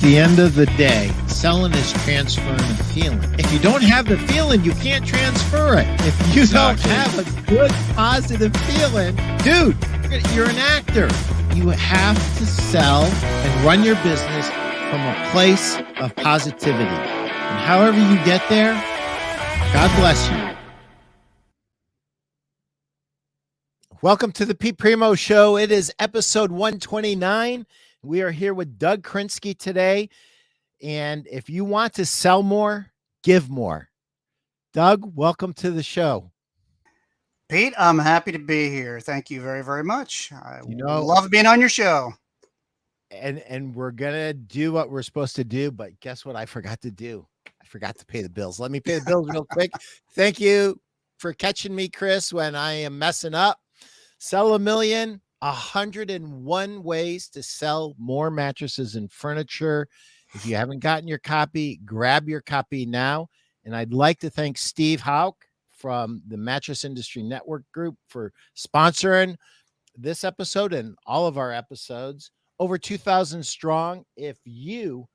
the end of the day, selling is transferring a feeling. If you don't have the feeling, you can't transfer it. If you don't have a good, positive feeling, dude, you're an actor. You have to sell and run your business from a place of positivity. And however you get there, God bless you. Welcome to the Pete Primeau Show. It is episode 129. We are here with Doug Krinsky today. And if you want to sell more, give more. Doug, welcome to the show. Pete, I'm happy to be here. Thank you very, very much. I love being on your show. And we're going to do what we're supposed to do, but guess what I forgot to do? I forgot to pay the bills. Let me pay the bills real quick. Thank you for catching me, Chris, when I am messing up. Sell a Million, 101 ways to sell more mattresses and furniture. If you haven't gotten your copy, grab your copy now. And I'd like to thank Steve Hauk from the Mattress Industry Network group for sponsoring this episode and all of our episodes. Over 2,000 strong. If you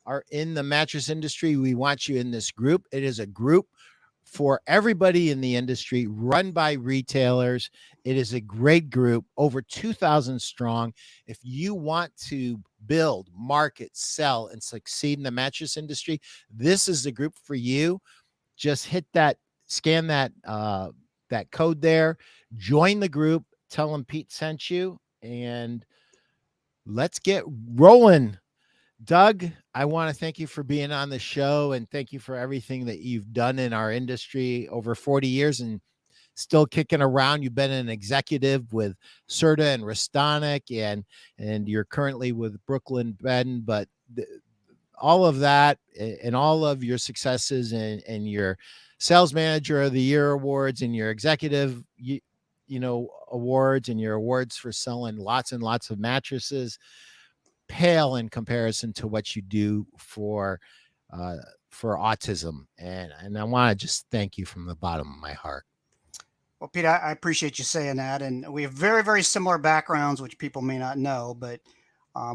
are in the mattress industry, we want you in this group. It is a group for everybody in the industry, run by retailers. It is a great group, over 2,000 strong. If you want to build, market, sell, and succeed in the mattress industry, this is the group for you. Just hit that, scan that code there, join the group, tell them Pete sent you, and let's get rolling. Doug, I want to thank you for being on the show and thank you for everything that you've done in our industry over 40 years and still kicking around. You've been an executive with Serta and Restonic and you're currently with Brooklyn Bed, but all of that and all of your successes and your Sales Manager of the Year awards and your executive, awards and your awards for selling lots and lots of mattresses pale in comparison to what you do for autism. And I want to just thank you from the bottom of my heart. Well, Pete, I appreciate you saying that. And we have very, very similar backgrounds, which people may not know, but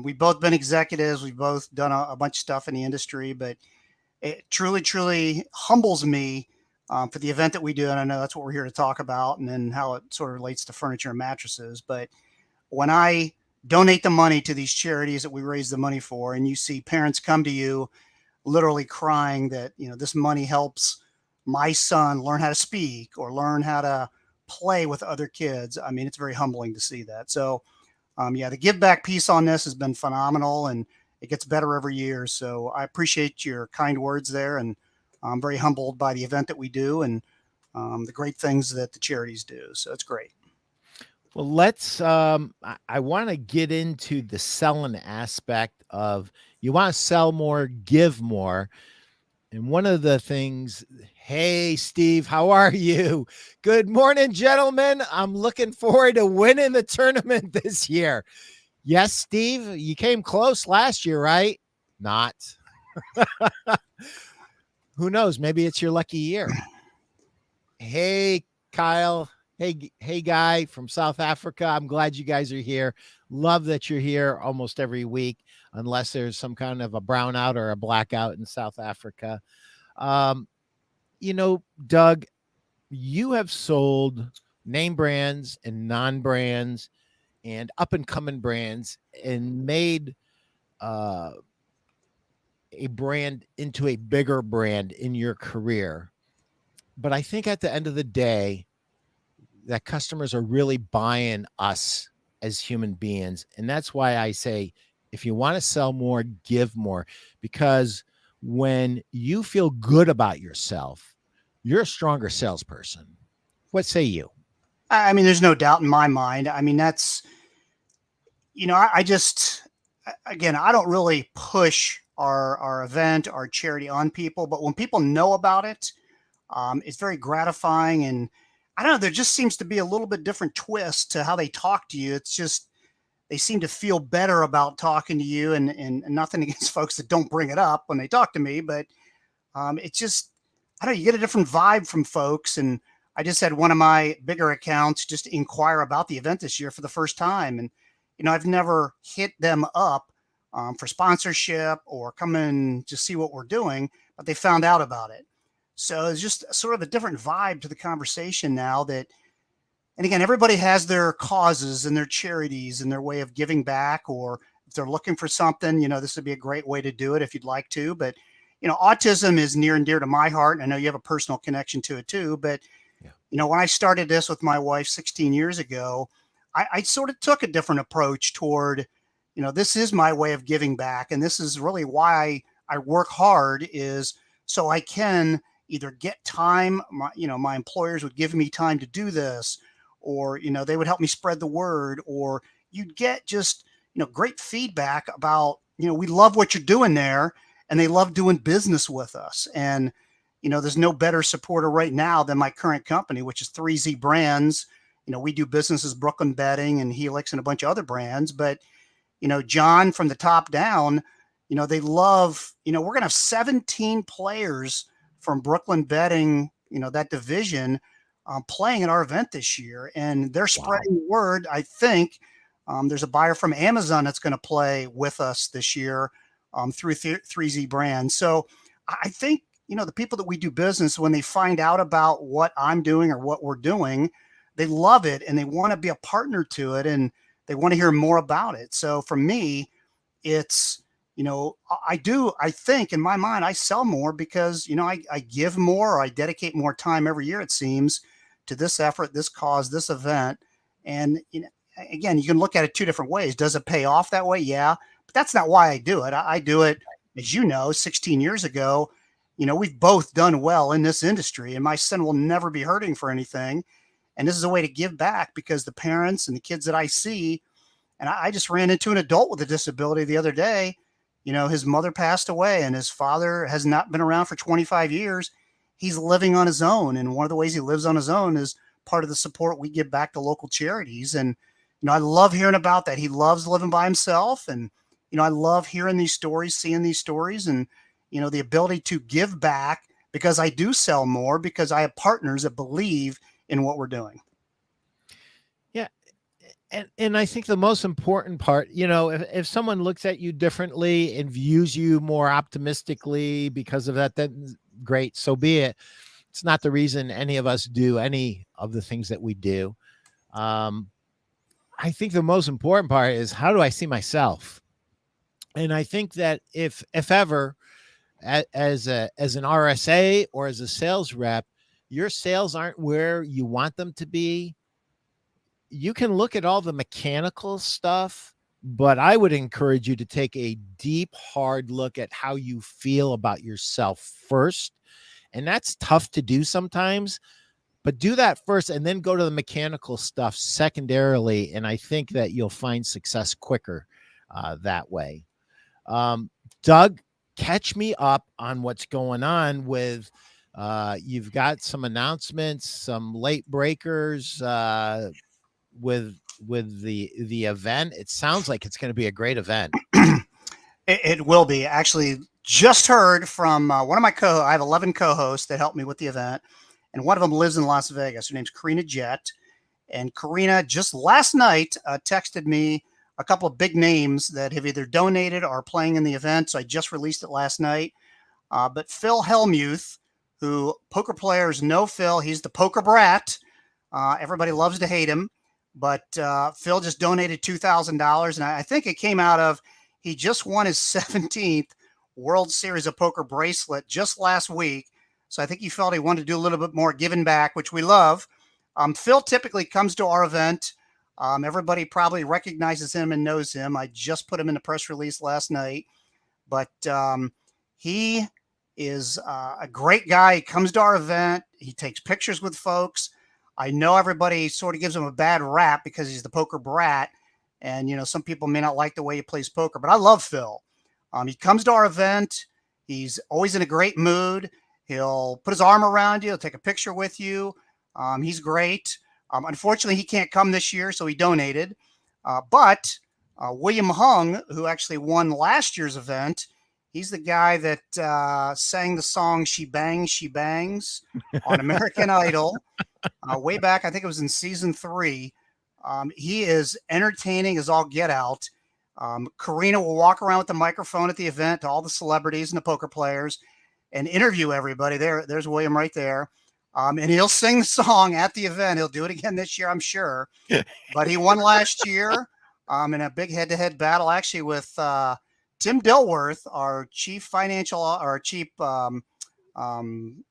we've both been executives. We've both done a bunch of stuff in the industry, but it truly, truly humbles me for the event that we do. And I know that's what we're here to talk about and then how it sort of relates to furniture and mattresses. But when I donate the money to these charities that we raise the money for, and you see parents come to you literally crying that, this money helps my son learn how to speak or learn how to play with other kids. I mean, it's very humbling to see that. So, the give back piece on this has been phenomenal and it gets better every year. So I appreciate your kind words there. And I'm very humbled by the event that we do and the great things that the charities do. So it's great. Well, let's, I want to get into the selling aspect of you want to sell more, give more. And one of the things, hey, Steve, how are you? Good morning, gentlemen. I'm looking forward to winning the tournament this year. Yes, Steve, you came close last year, right? Not. Who knows? Maybe it's your lucky year. Hey, Kyle. Hey, guy from South Africa. I'm glad you guys are here. Love that you're here almost every week, unless there's some kind of a brownout or a blackout in South Africa. Doug, you have sold name brands and non-brands and up-and-coming brands and made a brand into a bigger brand in your career. But I think at the end of the day, that customers are really buying us as human beings. And that's why I say, if you want to sell more, give more, because when you feel good about yourself, you're a stronger salesperson. What say you? I mean, there's no doubt in my mind. I mean, that's, I just, again, I don't really push our event, our charity on people, but when people know about it, it's very gratifying. And I don't know, there just seems to be a little bit different twist to how they talk to you. It's just, they seem to feel better about talking to you and nothing against folks that don't bring it up when they talk to me, but it's just, I don't know, you get a different vibe from folks. And I just had one of my bigger accounts just inquire about the event this year for the first time. And, I've never hit them up for sponsorship or come and just see what we're doing, but they found out about it. So it's just sort of a different vibe to the conversation now that, and again, everybody has their causes and their charities and their way of giving back, or if they're looking for something, this would be a great way to do it if you'd like to. But, autism is near and dear to my heart. And I know you have a personal connection to it too. But, when I started this with my wife 16 years ago, I sort of took a different approach toward, this is my way of giving back. And this is really why I work hard, is so I can either get time. My employers would give me time to do this, or, they would help me spread the word, or you'd get just, great feedback about, we love what you're doing there, and they love doing business with us. And, there's no better supporter right now than my current company, which is 3Z Brands. We do business as Brooklyn Bedding and Helix and a bunch of other brands. But, John, from the top down, they love, we're going to have 17 players from Brooklyn Bedding, that division, playing at our event this year. And they're spreading the word. I think there's a buyer from Amazon that's going to play with us this year through 3Z Brands. So I think, the people that we do business, when they find out about what I'm doing or what we're doing, they love it and they want to be a partner to it and they want to hear more about it. So for me, it's, I think in my mind, I sell more because, I give more, or I dedicate more time every year, it seems, to this effort, this cause, this event. And, again, you can look at it two different ways. Does it pay off that way? Yeah, but that's not why I do it. I do it, as 16 years ago, we've both done well in this industry, and my son will never be hurting for anything. And this is a way to give back, because the parents and the kids that I see, and I just ran into an adult with a disability the other day. His mother passed away and his father has not been around for 25 years. He's living on his own. And one of the ways he lives on his own is part of the support we give back to local charities. And, I love hearing about that. He loves living by himself. And, I love hearing these stories, seeing these stories, and, the ability to give back, because I do sell more, because I have partners that believe in what we're doing. Yeah. And I think the most important part, if someone looks at you differently and views you more optimistically because of that, then great, so be it. It's not the reason any of us do any of the things that we do. I think the most important part is, how do I see myself? And I think that if ever, as an RSA or as a sales rep, your sales aren't where you want them to be, you can look at all the mechanical stuff, but I would encourage you to take a deep, hard look at how you feel about yourself first. And that's tough to do sometimes, but do that first and then go to the mechanical stuff secondarily. And I think that you'll find success quicker that way. Doug, catch me up on what's going on with, you've got some announcements, some late breakers, with the event. It sounds like it's going to be a great event. It will be. Actually, just heard from one of my I have 11 co-hosts that help me with the event, and one of them lives in Las Vegas. Her name's Karina Jett, and Karina just last night texted me a couple of big names that have either donated or are playing in the event. So I just released it last night. But Phil Hellmuth, who poker players know Phil, he's the poker brat. Everybody loves to hate him. But Phil just donated $2,000. And I think it came out of, he just won his 17th World Series of Poker bracelet just last week. So I think he felt he wanted to do a little bit more giving back, which we love. Phil typically comes to our event. Everybody probably recognizes him and knows him. I just put him in the press release last night. But he is a great guy. He comes to our event. He takes pictures with folks. I know everybody sort of gives him a bad rap because he's the poker brat. And, some people may not like the way he plays poker, but I love Phil. He comes to our event. He's always in a great mood. He'll put his arm around you. He'll take a picture with you. He's great. Unfortunately, he can't come this year, so he donated. But William Hung, who actually won last year's event, he's the guy that sang the song She Bangs on American Idol way back. I think it was in season 3. He is entertaining as all get out. Karina will walk around with the microphone at the event to all the celebrities and the poker players and interview everybody. There's William right there. And he'll sing the song at the event. He'll do it again this year, I'm sure. But he won last year in a big head-to-head battle, actually, with Tim Dilworth, our chief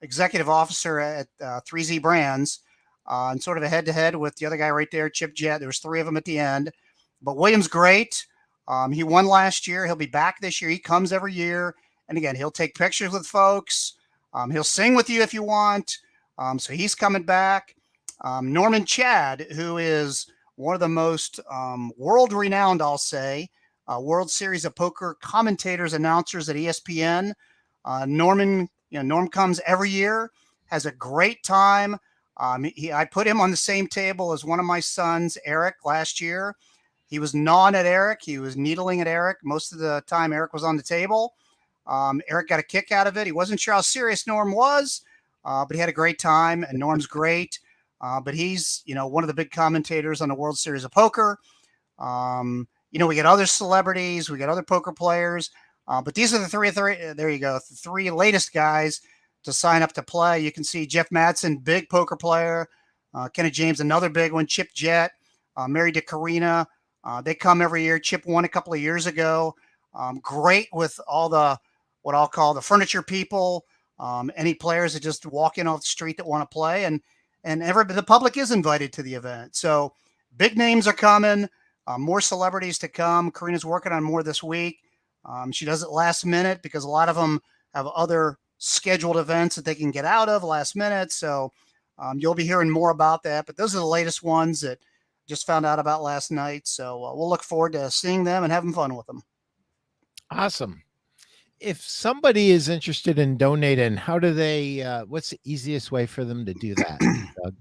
executive officer at 3Z Brands, and sort of a head-to-head with the other guy right there, Chip Jett. There was 3 of them at the end. But William's great. He won last year. He'll be back this year. He comes every year. And again, he'll take pictures with folks. He'll sing with you if you want. So he's coming back. Norman Chad, who is one of the most world-renowned, I'll say, World Series of Poker commentators, announcers at ESPN. Norm comes every year, has a great time. I put him on the same table as one of my sons, Eric, last year. He was gnawing at Eric. He was needling at Eric. Most of the time, Eric was on the table. Eric got a kick out of it. He wasn't sure how serious Norm was, but he had a great time, and Norm's great. But he's, one of the big commentators on the World Series of Poker. We get other celebrities, we get other poker players, but these are the three, there you go, the 3 latest guys to sign up to play. You can see Jeff Madsen, big poker player. Kenny James, another big one. Chip Jett, married to Karina. They come every year. Chip won a couple of years ago. Great with all the, what I'll call the furniture people, any players that just walk in off the street that want to play. And the public is invited to the event. So big names are coming, more celebrities to come. Karina's working on more this week. She does it last minute because a lot of them have other scheduled events that they can get out of last minute. So you'll be hearing more about that. But those are the latest ones that just found out about last night. So we'll look forward to seeing them and having fun with them. Awesome. If somebody is interested in donating, how do they, what's the easiest way for them to do that, Doug?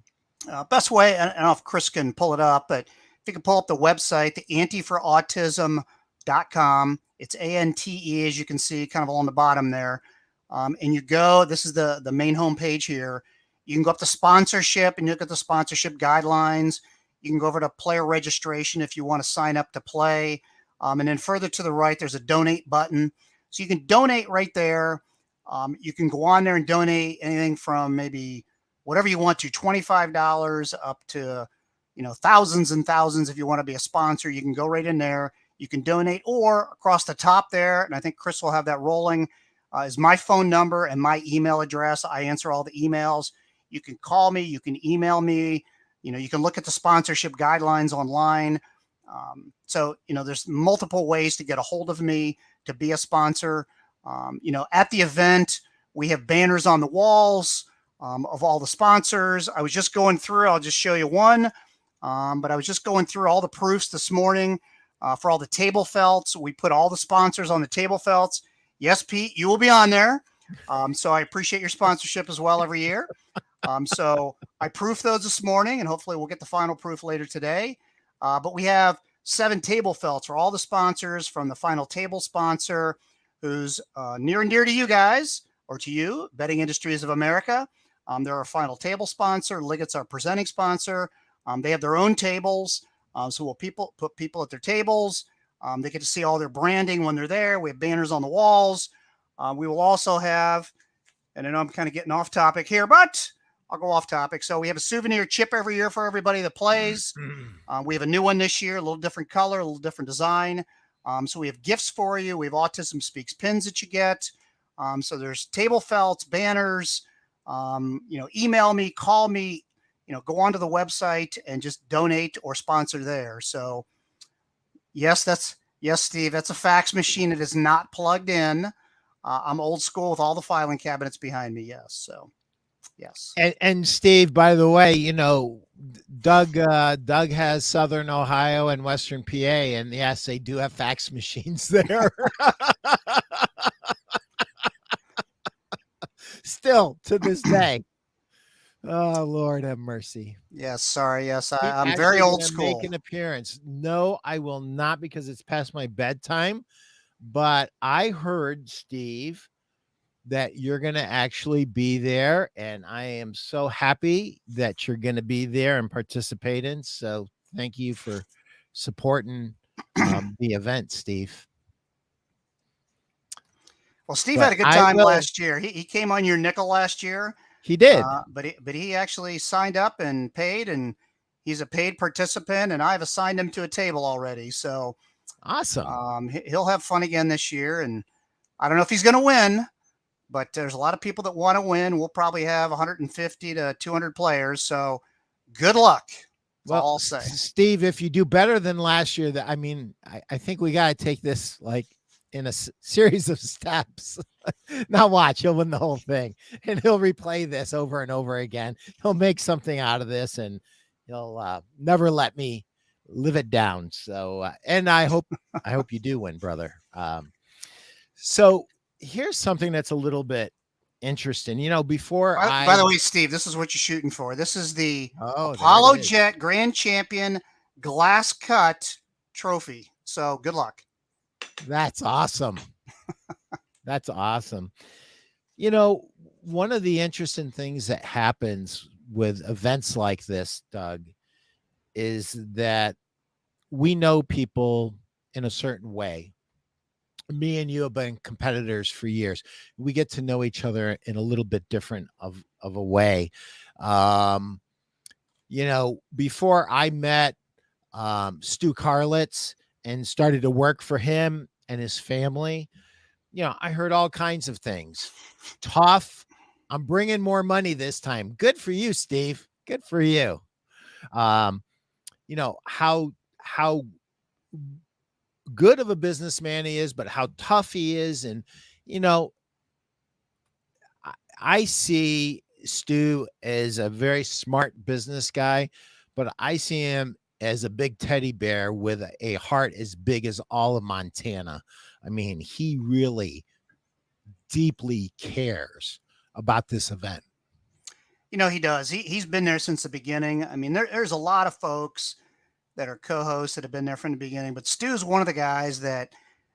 Best way, I don't know if Chris can pull it up, but if you can pull up the website, the Ante4autism.com. It's ANTE, as you can see, kind of along the bottom there. And you go, this is the main homepage here. You can go up to sponsorship and look at the sponsorship guidelines. You can go over to player registration if you want to sign up to play. And then further to the right, there's a donate button. So you can donate right there. You can go on there and donate anything from maybe whatever you want to, $25 up to, thousands and thousands. If you want to be a sponsor, you can go right in there. You can donate, or across the top there, and I think Chris will have that rolling, is my phone number and my email address. I answer all the emails. You can call me. You can email me. You can look at the sponsorship guidelines online. So there's multiple ways to get a hold of me to be a sponsor. At the event, we have banners on the walls of all the sponsors. I was just going through, I'll just show you one, but I was just going through all the proofs this morning for all the table felts. We put all the sponsors on the table felts. Yes, Pete, you will be on there. So I appreciate your sponsorship as well every year. So I proofed those this morning, and hopefully we'll get the final proof later today. But we have 7 table felts for all the sponsors, from the final table sponsor, who's near and dear to you guys, or to you, Betting Industries of America. They're our final table sponsor. Liggett's our presenting sponsor. They have their own tables. So we'll put people at their tables. They get to see all their branding when they're there. We have banners on the walls. We will also have, and I know I'm kind of getting off topic here, but I'll go off topic. So we have a souvenir chip every year for everybody that plays. We have a new one this year, a little different color, a little different design. So we have gifts for you. We have Autism Speaks pins that you get. So there's table felts, banners, email me, call me, go onto the website and just donate or sponsor there. So yes, Steve, that's a fax machine. It is not plugged in. I'm old school with all the filing cabinets behind me. Yes. So yes. And Steve, by the way, Doug has Southern Ohio and Western PA, and yes, they do have fax machines there. Still to this day. Oh, Lord have mercy. Yes, sorry. Yes, I'm very old school. Make an appearance. No, I will not, because it's past my bedtime. But I heard, Steve, that you're going to actually be there, and I am so happy that you're going to be there and participating. So thank you for supporting the event, Steve. Well, Steve But had a good I time will. last year. He came on your nickel last year, He did. but he actually signed up and paid, and he's a paid participant, and I've assigned him to a table already. So Awesome. he'll have fun again this year, and I don't know if he's going to win, but there's a lot of people that want to win. We'll probably have 150 to 200 players. So good luck. That's Well, all I'll say. Steve, if you do better than last year, that I mean, I think we got to take this like in a series of steps. Now watch, he'll win the whole thing, and he'll replay this over and over again. He'll make something out of this, and he'll never let me live it down. So, and I hope you do win, brother. So here's something that's a little bit interesting. You know, before By the way, Steve, this is what you're shooting for. This is the there Apollo it is. Jet Grand Champion glass cut trophy. So good luck. That's awesome. That's awesome. You know, one of the interesting things that happens with events like this, Doug, is that we know people in a certain way. Me and you have been competitors for years. We get to know each other in a little bit different of a way. Um, you know, before I met Stu Carlitz and started to work for him and his family, you know, I heard all kinds of things. Tough. I'm bringing more money this time. Good for you, Steve. Good for you. Um, you know, how good of a businessman he is, but how tough he is. And, you know, I see Stu as a very smart business guy, but I see him as a big teddy bear with a heart as big as all of Montana. I mean, he really deeply cares about this event. You know, he does. He's been there since the beginning. I mean, there's a lot of folks that are co-hosts that have been there from the beginning, but Stu's one of the guys that,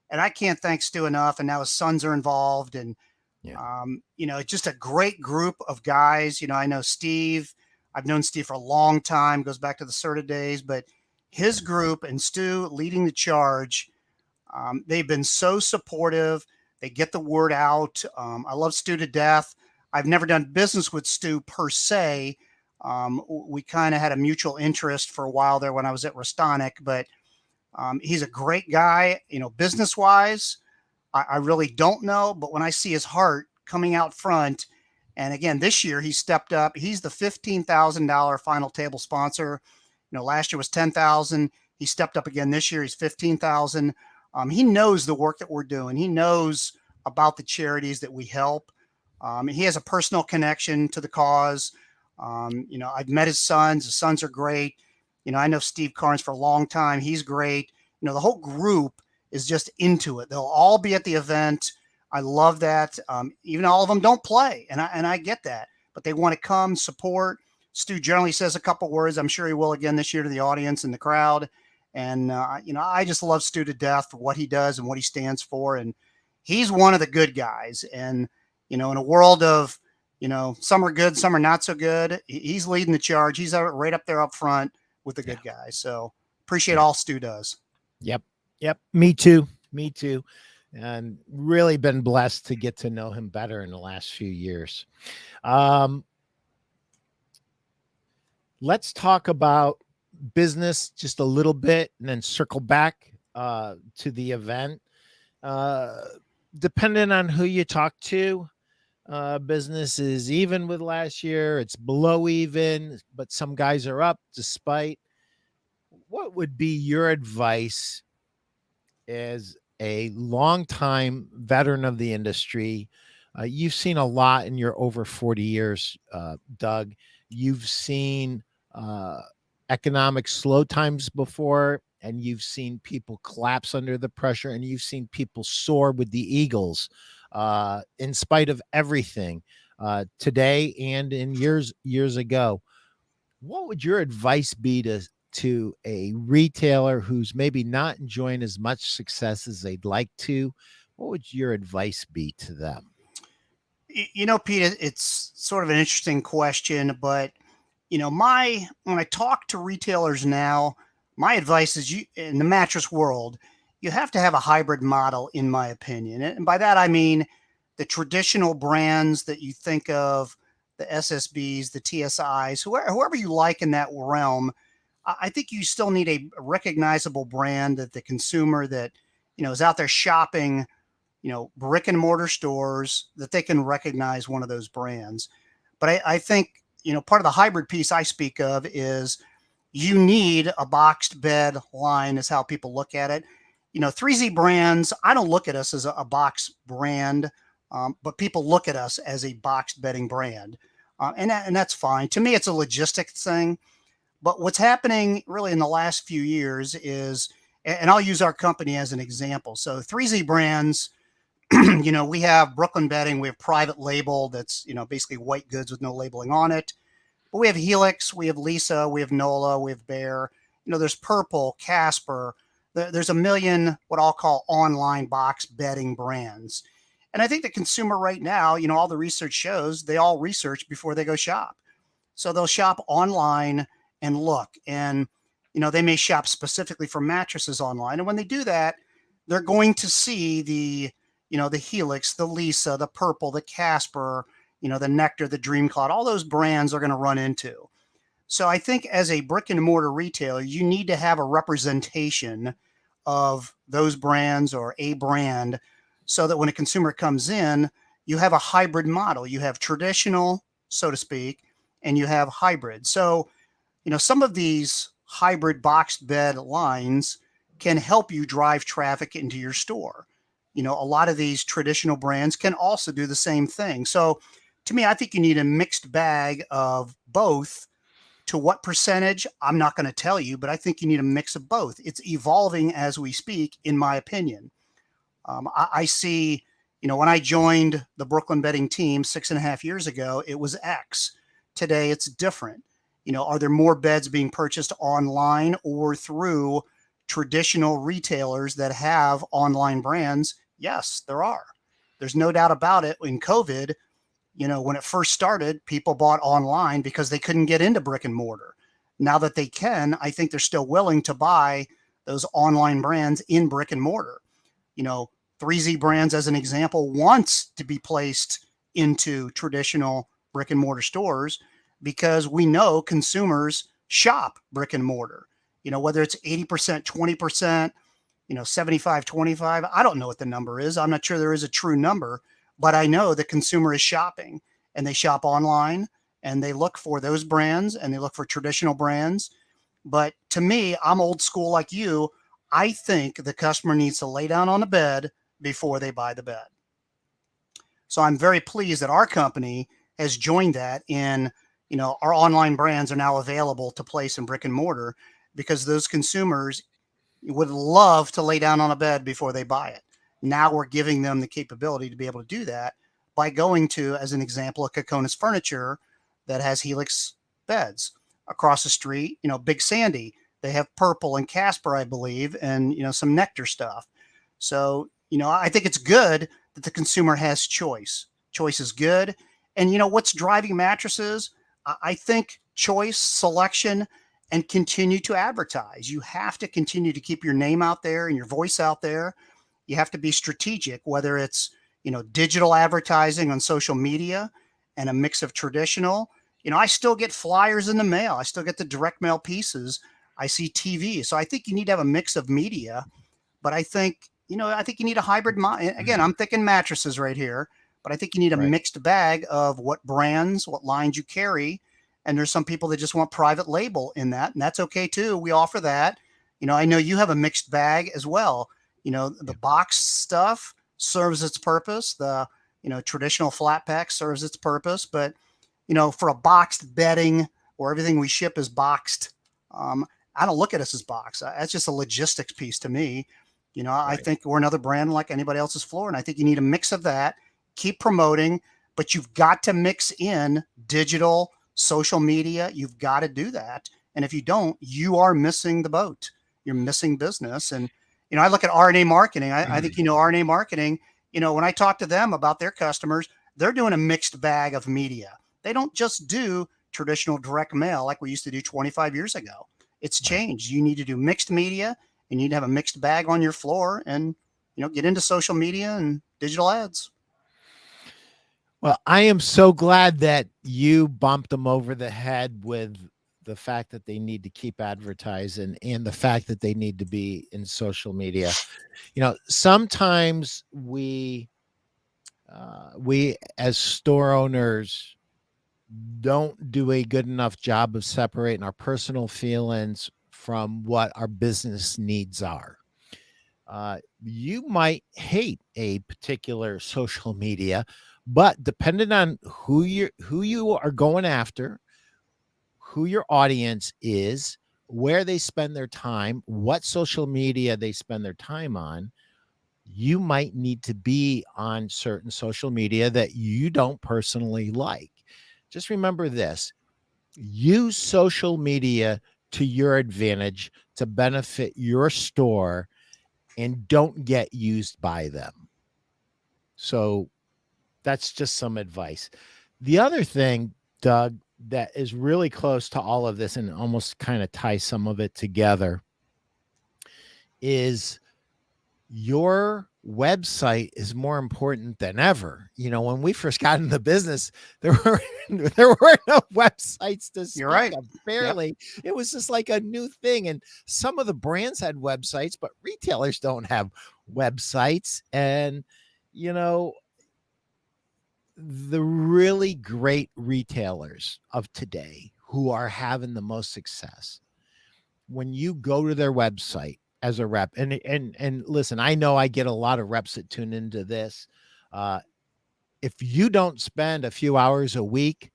and I can't thank Stu enough. And now his sons are involved, and Yeah. you know, it's just a great group of guys. You know, I know Steve. I've known Steve for a long time. Goes back to the Serta days, but his group and Stu leading the charge. They've been so supportive. They get the word out. I love Stu to death. I've never done business with Stu per se. We kind of had a mutual interest for a while there when I was at Restonic, but he's a great guy. You know, business wise, I really don't know, but when I see his heart coming out front, and again, this year he stepped up. He's the $15,000 final table sponsor. You know, last year was 10,000. He stepped up again this year. He's 15,000. He knows the work that we're doing. He knows about the charities that we help. He has a personal connection to the cause. You know, I've met his sons. His sons are great. You know, I know Steve Carnes for a long time. He's great. You know, the whole group is just into it. They'll all be at the event. I love that. Even all of them don't play, and I get that, but they want to come support. Stu generally says a couple words. I'm sure he will again this year to the audience and the crowd. And you know, I just love Stu to death for what he does and what he stands for. And he's one of the good guys. And you know, in a world of, you know, some are good, some are not so good, he's leading the charge. He's right up there up front with the good guys. So appreciate all Stu does. Yep. Yep. Me too. Me too. And really been blessed to get to know him better in the last few years. Let's talk about business just a little bit and then circle back to the event. Depending on who you talk to, business is even with last year. It's below even, but some guys are up despite. What would be your advice as a longtime veteran of the industry? You've seen a lot in your over 40 years, Doug. You've seen economic slow times before, and you've seen people collapse under the pressure, and you've seen people soar with the Eagles in spite of everything today and in years ago. What would your advice be to a retailer who's maybe not enjoying as much success as they'd like to? What would your advice be to them? You know, Pete, it's sort of an interesting question, but you know, when I talk to retailers now, my advice is, you in the mattress world, you have to have a hybrid model, in my opinion. And by that, I mean the traditional brands that you think of, the SSBs, the TSIs, whoever you like in that realm. I think you still need a recognizable brand that the consumer that, is out there shopping, brick and mortar stores, that they can recognize one of those brands. But I think, part of the hybrid piece I speak of is you need a boxed bed line, is how people look at it. 3Z brands, I don't look at us as a box brand, but people look at us as a boxed bedding brand. And that's fine. To me, it's a logistics thing. But what's happening really in the last few years is, and I'll use our company as an example. So 3Z brands, we have Brooklyn Bedding, we have private label that's, basically white goods with no labeling on it. But we have Helix, we have Lisa, we have Nola, we have Bear. There's Purple, Casper. There's a million what I'll call online box bedding brands. And I think the consumer right now, all the research shows they all research before they go shop. So they'll shop online and look, and they may shop specifically for mattresses online. And when they do that, they're going to see the Helix, the Lisa, the Purple, the Casper, the Nectar, the Dream Cloud, all those brands are going to run into. So I think as a brick and mortar retailer, you need to have a representation of those brands or a brand, so that when a consumer comes in, you have a hybrid model. You have traditional, so to speak, and you have hybrid. So, some of these hybrid boxed bed lines can help you drive traffic into your store. A lot of these traditional brands can also do the same thing. So to me, I think you need a mixed bag of both. To what percentage, I'm not going to tell you, but I think you need a mix of both. It's evolving as we speak, in my opinion. I see, when I joined the Brooklyn Bedding team 6.5 years ago, it was X. Today, it's different. Are there more beds being purchased online or through traditional retailers that have online brands? Yes, there are. There's no doubt about it. In COVID, when it first started, people bought online because they couldn't get into brick and mortar. Now that they can, I think they're still willing to buy those online brands in brick and mortar. 3Z brands, as an example, wants to be placed into traditional brick and mortar stores because we know consumers shop brick and mortar. Whether it's 80%, 20%, 75, 25, I don't know what the number is. I'm not sure there is a true number, but I know the consumer is shopping, and they shop online, and they look for those brands, and they look for traditional brands. But to me, I'm old school like you. I think the customer needs to lay down on the bed before they buy the bed. So I'm very pleased that our company has joined that in, our online brands are now available to place in brick and mortar, because those consumers would love to lay down on a bed before they buy it. Now we're giving them the capability to be able to do that by going to, as an example, a Kokonis Furniture that has Helix beds. Across the street, Big Sandy, they have Purple and Casper, I believe, and, some Nectar stuff. So, I think it's good that the consumer has choice. Choice is good. And, what's driving mattresses? I think choice, selection, and continue to advertise. You have to continue to keep your name out there and your voice out there. You have to be strategic, whether it's, digital advertising on social media and a mix of traditional. I still get flyers in the mail. I still get the direct mail pieces. I see TV. So I think you need to have a mix of media, but I think you need a hybrid. Again, I'm thinking mattresses right here, but I think you need a mixed bag of what brands, what lines you carry. And there's some people that just want private label in that, and that's okay too. We offer that. I know you have a mixed bag as well. The box stuff serves its purpose. The, traditional flat pack serves its purpose. But, for a boxed bedding where everything we ship is boxed, I don't look at us as boxed. That's just a logistics piece to me. I think we're another brand like anybody else's floor. And I think you need a mix of that. Keep promoting, but you've got to mix in digital, social media. You've got to do that. And if you don't, you are missing the boat. You're missing business. And, I look at RNA marketing. I think, RNA marketing, when I talk to them about their customers, they're doing a mixed bag of media. They don't just do traditional direct mail like we used to do 25 years ago. It's Right. changed. You need to do mixed media, and you need to have a mixed bag on your floor, and get into social media and digital ads. Well, I am so glad that you bumped them over the head with the fact that they need to keep advertising and the fact that they need to be in social media. Sometimes we as store owners don't do a good enough job of separating our personal feelings from what our business needs are. You might hate a particular social media, but depending on who you are going after, who your audience is, where they spend their time, what social media they spend their time on, you might need to be on certain social media that you don't personally like. Just remember this: use social media to your advantage to benefit your store and don't get used by them. So that's just some advice. The other thing, Doug, that is really close to all of this and almost kind of ties some of it together is your website is more important than ever. When we first got into the business, there were there were no websites to You're speak right. of. Yep. Barely. It was just like a new thing. And some of the brands had websites, but retailers don't have websites. And you know, the really great retailers of today who are having the most success, when you go to their website as a rep, and listen, I know I get a lot of reps that tune into this. Uh, if you don't spend a few hours a week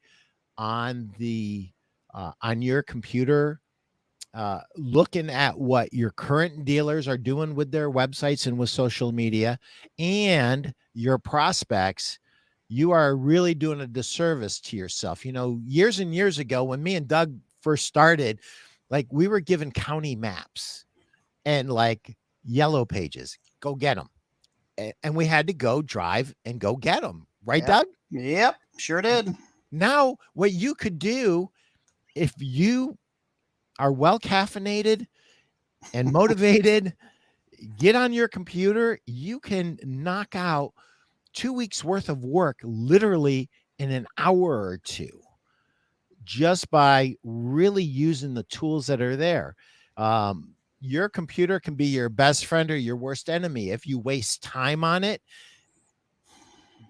on your computer, looking at what your current dealers are doing with their websites and with social media and your prospects, you are really doing a disservice to yourself. Years and years ago, when me and Doug first started, like, we were given county maps and like yellow pages, go get them. And we had to go drive and go get them. Right, Yep. Doug? Yep. Sure did. Now, what you could do, if you are well caffeinated and motivated, get on your computer, you can knock out 2 weeks worth of work literally in an hour or two, just by really using the tools that are there. Your computer can be your best friend or your worst enemy. If you waste time on it,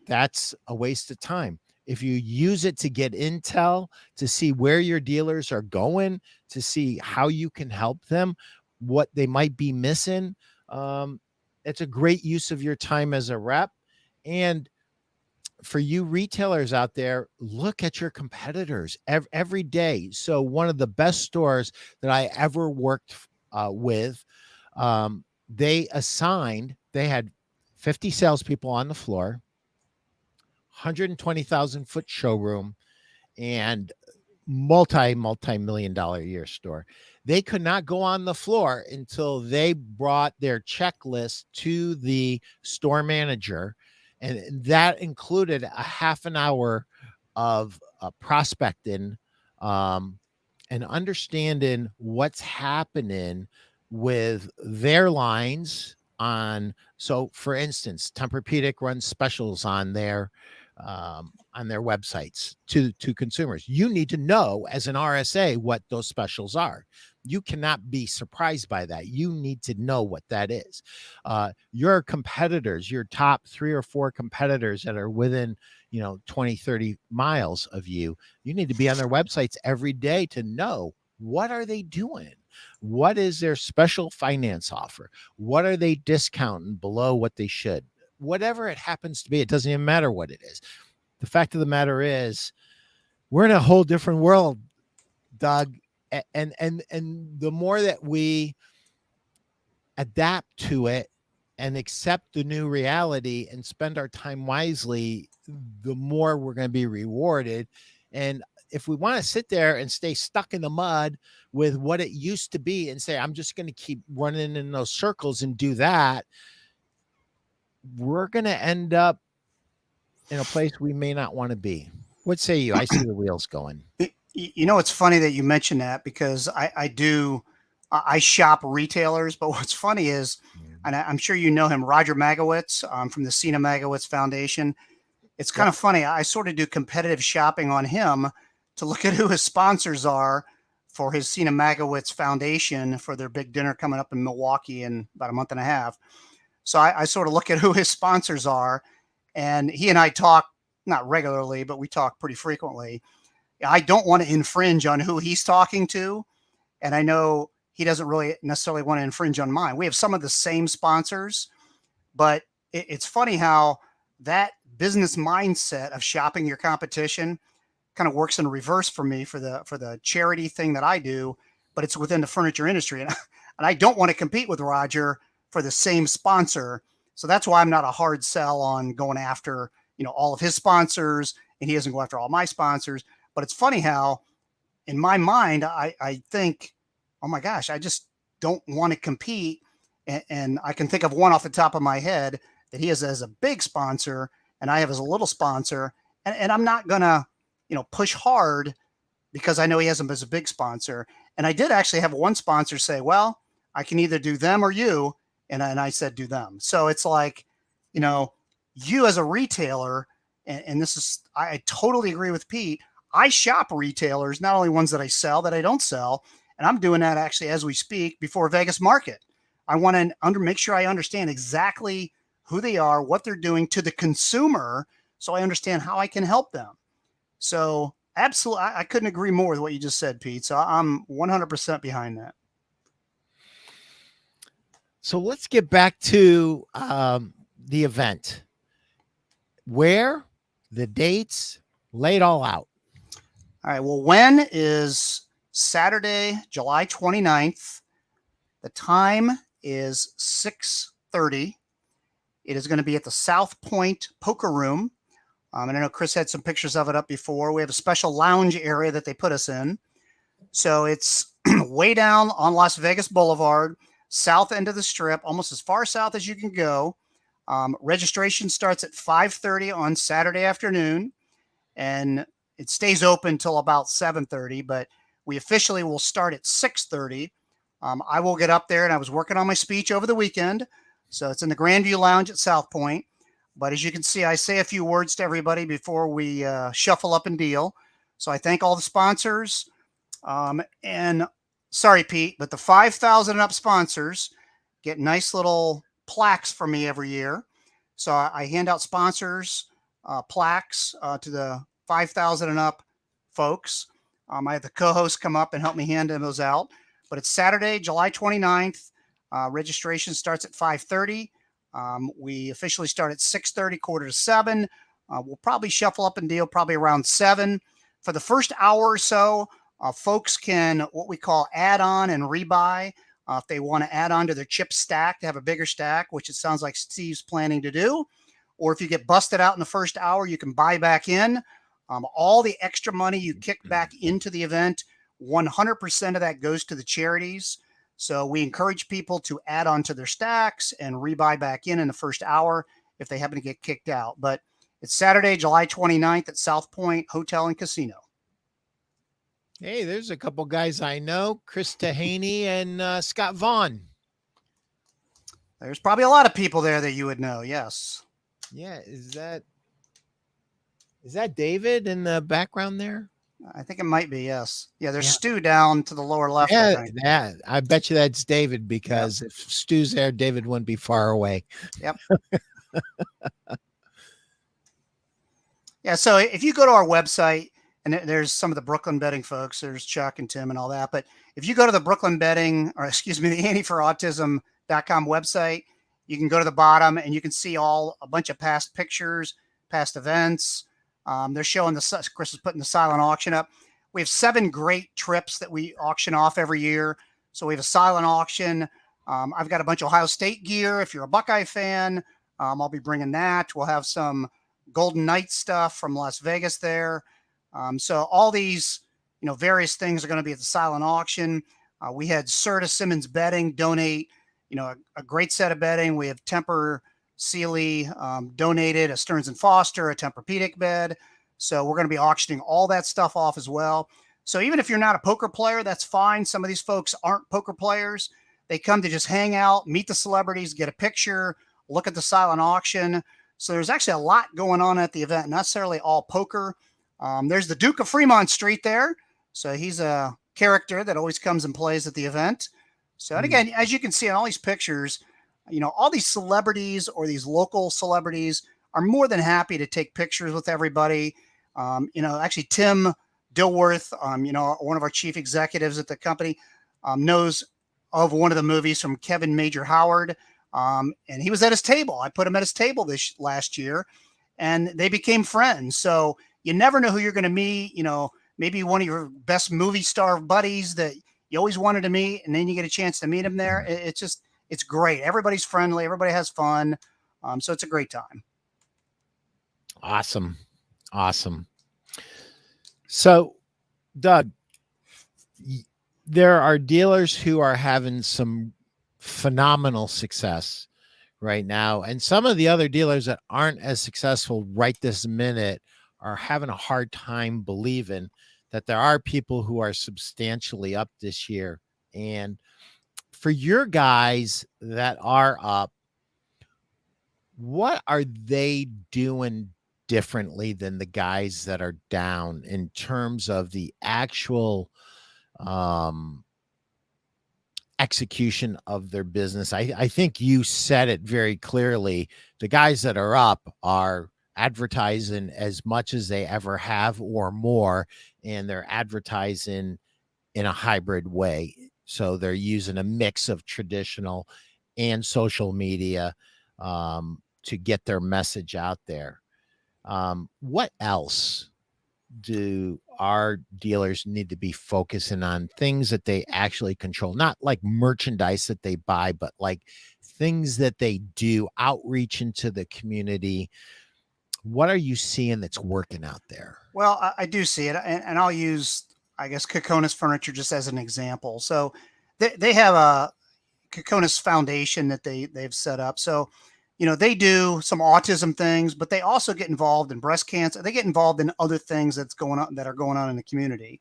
that's a waste of time. If you use it to get intel, to see where your dealers are going, to see how you can help them, what they might be missing, um, it's a great use of your time as a rep. And for you retailers out there, look at your competitors every day. So one of the best stores that I ever worked with, they had 50 salespeople on the floor, 120,000 foot showroom, and multi-million dollar a year store. They could not go on the floor until they brought their checklist to the store manager, and that included a half an hour of prospecting, um, and understanding what's happening with their lines on. So for instance, Tempur-Pedic runs specials on their websites to consumers. You need to know as an RSA what those specials are. You cannot be surprised by that. You need to know what that is. Your competitors, your top 3 or 4 competitors that are within 20, 30 miles of you, you need to be on their websites every day to know, what are they doing? What is their special finance offer? What are they discounting below what they should? Whatever it happens to be, it doesn't even matter what it is. The fact of the matter is, we're in a whole different world, Doug. And the more that we adapt to it and accept the new reality and spend our time wisely, the more we're going to be rewarded. And if we want to sit there and stay stuck in the mud with what it used to be and say, I'm just going to keep running in those circles and do that, we're going to end up in a place we may not want to be. What say you? I see the wheels going. You know, it's funny that you mentioned that because I shop retailers, but what's funny is, and I'm sure you know him, Roger Magowitz, from the Cena Magowitz Foundation. It's kind Yep. of funny. I sort of do competitive shopping on him to look at who his sponsors are for his Cena Magowitz Foundation for their big dinner coming up in Milwaukee in about a month and a half. So I sort of look at who his sponsors are, and he and I talk not regularly, but we talk pretty frequently. I don't want to infringe on who he's talking to, and I know he doesn't really necessarily want to infringe on mine. We have some of the same sponsors, but it's funny how that business mindset of shopping your competition kind of works in reverse for me for the charity thing that I do, but it's within the furniture industry, and I don't want to compete with Roger for the same sponsor. So that's why I'm not a hard sell on going after, all of his sponsors, and he doesn't go after all my sponsors. But it's funny how in my mind, I think, oh my gosh, I just don't want to compete. And I can think of one off the top of my head that he has as a big sponsor and I have as a little sponsor. And I'm not going to, push hard because I know he has him as a big sponsor. And I did actually have one sponsor say, well, I can either do them or you. And I said, do them. So it's like, you as a retailer, and this is, I totally agree with Pete. I shop retailers, not only ones that I sell, that I don't sell. And I'm doing that actually as we speak before Vegas market. I want to make sure I understand exactly who they are, what they're doing to the consumer, so I understand how I can help them. So absolutely, I couldn't agree more with what you just said, Pete. So I'm 100% behind that. So let's get back to the event. Where, the dates, lay it all out. All right. Well, when is Saturday, July 29th. The time is 6:30. It is going to be at the South Point Poker Room. And I know Chris had some pictures of it up before. We have a special lounge area that they put us in. So it's way down on Las Vegas Boulevard, south end of the strip, almost as far south as you can go. Registration starts at 5:30 on Saturday afternoon, and it stays open till about 7:30, but we officially will start at 6:30. I will get up there, and I was working on my speech over the weekend. So it's in the Grandview Lounge at South Point. But as you can see, I say a few words to everybody before we shuffle up and deal. So I thank all the sponsors. And sorry, Pete, but the 5,000 and up sponsors get nice little plaques from me every year. So I hand out sponsors plaques to the 5,000 and up folks. I have the co-hosts come up and help me hand those out. But it's Saturday, July 29th. Registration starts at 5:30. We officially start at 6:30, quarter to 7. We'll probably shuffle up and deal probably around 7. For the first hour or so, folks can what we call add on and rebuy. If they want to add on to their chip stack to have a bigger stack, which it sounds like Steve's planning to do. Or if you get busted out in the first hour, you can buy back in. All the extra money you kick back into the event, 100% of that goes to the charities. So we encourage people to add on to their stacks and rebuy back in the first hour if they happen to get kicked out. But it's Saturday, July 29th at South Point Hotel and Casino. Hey, there's a couple guys I know, Chris Tahaney and Scott Vaughn. There's probably a lot of people there that you would know. Yes. Yeah. Is that David in the background there? I think it might be. Yes. Yeah. There's Stu down to the lower left. Yeah. I bet you that's David because if Stu's there, David wouldn't be far away. Yep. Yeah. So if you go to our website, and there's some of the Brooklyn Betting folks, there's Chuck and Tim and all that. But if you go to the Brooklyn Betting, or excuse me, the Ante4autism.com website, you can go to the bottom and you can see a bunch of past pictures, past events. They're showing Chris is putting the silent auction up. We have 7 great trips that we auction off every year. So we have a silent auction. I've got a bunch of Ohio State gear. If you're a Buckeye fan, I'll be bringing that. We'll have some Golden Knights stuff from Las Vegas there. So all these, various things are going to be at the silent auction. We had Serta Simmons Betting donate, a great set of bedding. We have Temper Sealy donated a Stearns & Foster, a Tempur-Pedic bed. So we're going to be auctioning all that stuff off as well. So even if you're not a poker player, that's fine. Some of these folks aren't poker players. They come to just hang out, meet the celebrities, get a picture, look at the silent auction. So there's actually a lot going on at the event, not necessarily all poker. There's the Duke of Fremont Street there. So he's a character that always comes and plays at the event. So, and again, as you can see in all these pictures, all these celebrities or these local celebrities are more than happy to take pictures with everybody. Actually, Tim Dilworth, one of our chief executives at the company, knows of one of the movies from Kevin Major Howard. And he was at his table. I put him at his table this last year, and they became friends. So you never know who you're going to meet. Maybe one of your best movie star buddies that you always wanted to meet, and then you get a chance to meet him there. It's great. Everybody's friendly. Everybody has fun. So it's a great time. Awesome. So, Doug, there are dealers who are having some phenomenal success right now, and some of the other dealers that aren't as successful right this minute are having a hard time believing that there are people who are substantially up this year. And for your guys that are up, what are they doing differently than the guys that are down in terms of the actual execution of their business? I think you said it very clearly. The guys that are up are advertising as much as they ever have or more, and they're advertising in a hybrid way. So they're using a mix of traditional and social media to get their message out there. What else do our dealers need to be focusing on? Things that they actually control, not like merchandise that they buy, but like things that they do, outreach into the community. What are you seeing that's working out there? Well, I do see it, and I'll use, I guess, Kokonis Furniture just as an example. So they have a Kokonis Foundation that they've set up. So, they do some autism things, but they also get involved in breast cancer. They get involved in other things that are going on in the community.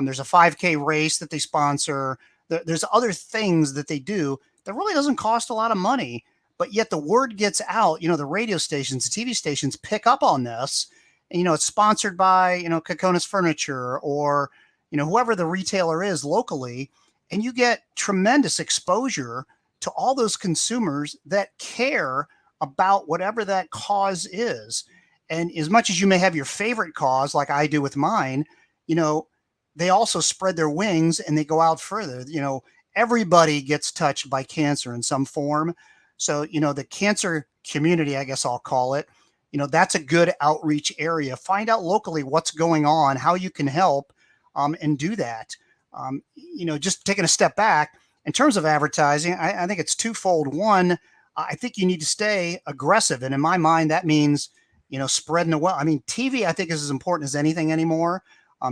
There's a 5K race that they sponsor. There's other things that they do that really doesn't cost a lot of money, but yet the word gets out. The radio stations, the TV stations pick up on this. And, it's sponsored by, Kokonis Furniture or, whoever the retailer is locally. And you get tremendous exposure to all those consumers that care about whatever that cause is. And as much as you may have your favorite cause, like I do with mine, they also spread their wings and they go out further. Everybody gets touched by cancer in some form. So, the cancer community, I guess I'll call it, that's a good outreach area. Find out locally what's going on, how you can help, and do that. Just taking a step back in terms of advertising, I think it's twofold. One, I think you need to stay aggressive. And in my mind, that means, spreading the well. I mean, TV, I think, is as important as anything anymore.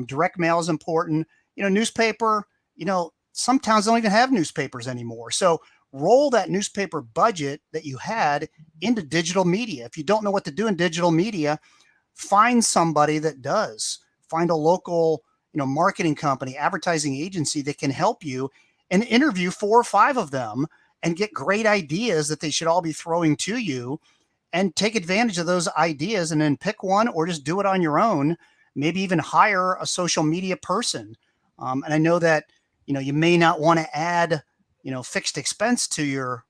Direct mail is important. Newspaper, some towns don't even have newspapers anymore. So roll that newspaper budget that you had into digital media. If you don't know what to do in digital media, find somebody that does. Find a local, marketing company, advertising agency that can help you, and interview 4 or 5 of them and get great ideas that they should all be throwing to you, and take advantage of those ideas and then pick one or just do it on your own. Maybe even hire a social media person. And I know that, you may not want to add, fixed expense to your,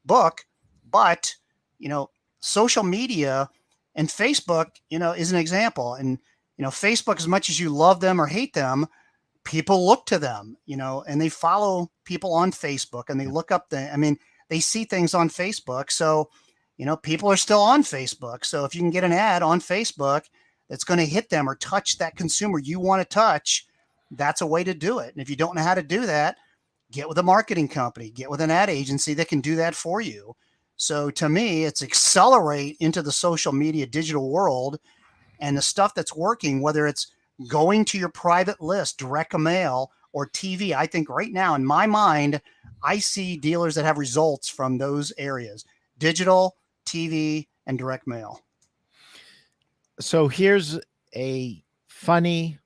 book, but, social media and Facebook, is an example. And, Facebook, as much as you love them or hate them, people look to them, and they follow people on Facebook, and they look up they see things on Facebook. So, people are still on Facebook. So if you can get an ad on Facebook that's going to hit them or touch that consumer you want to touch, that's a way to do it. And if you don't know how to do that, get with a marketing company, get with an ad agency that can do that for you. So to me, it's accelerate into the social media digital world, and the stuff that's working, whether it's going to your private list, direct mail, or TV. I think right now, in my mind, I see dealers that have results from those areas: digital, TV, and direct mail. So here's a funny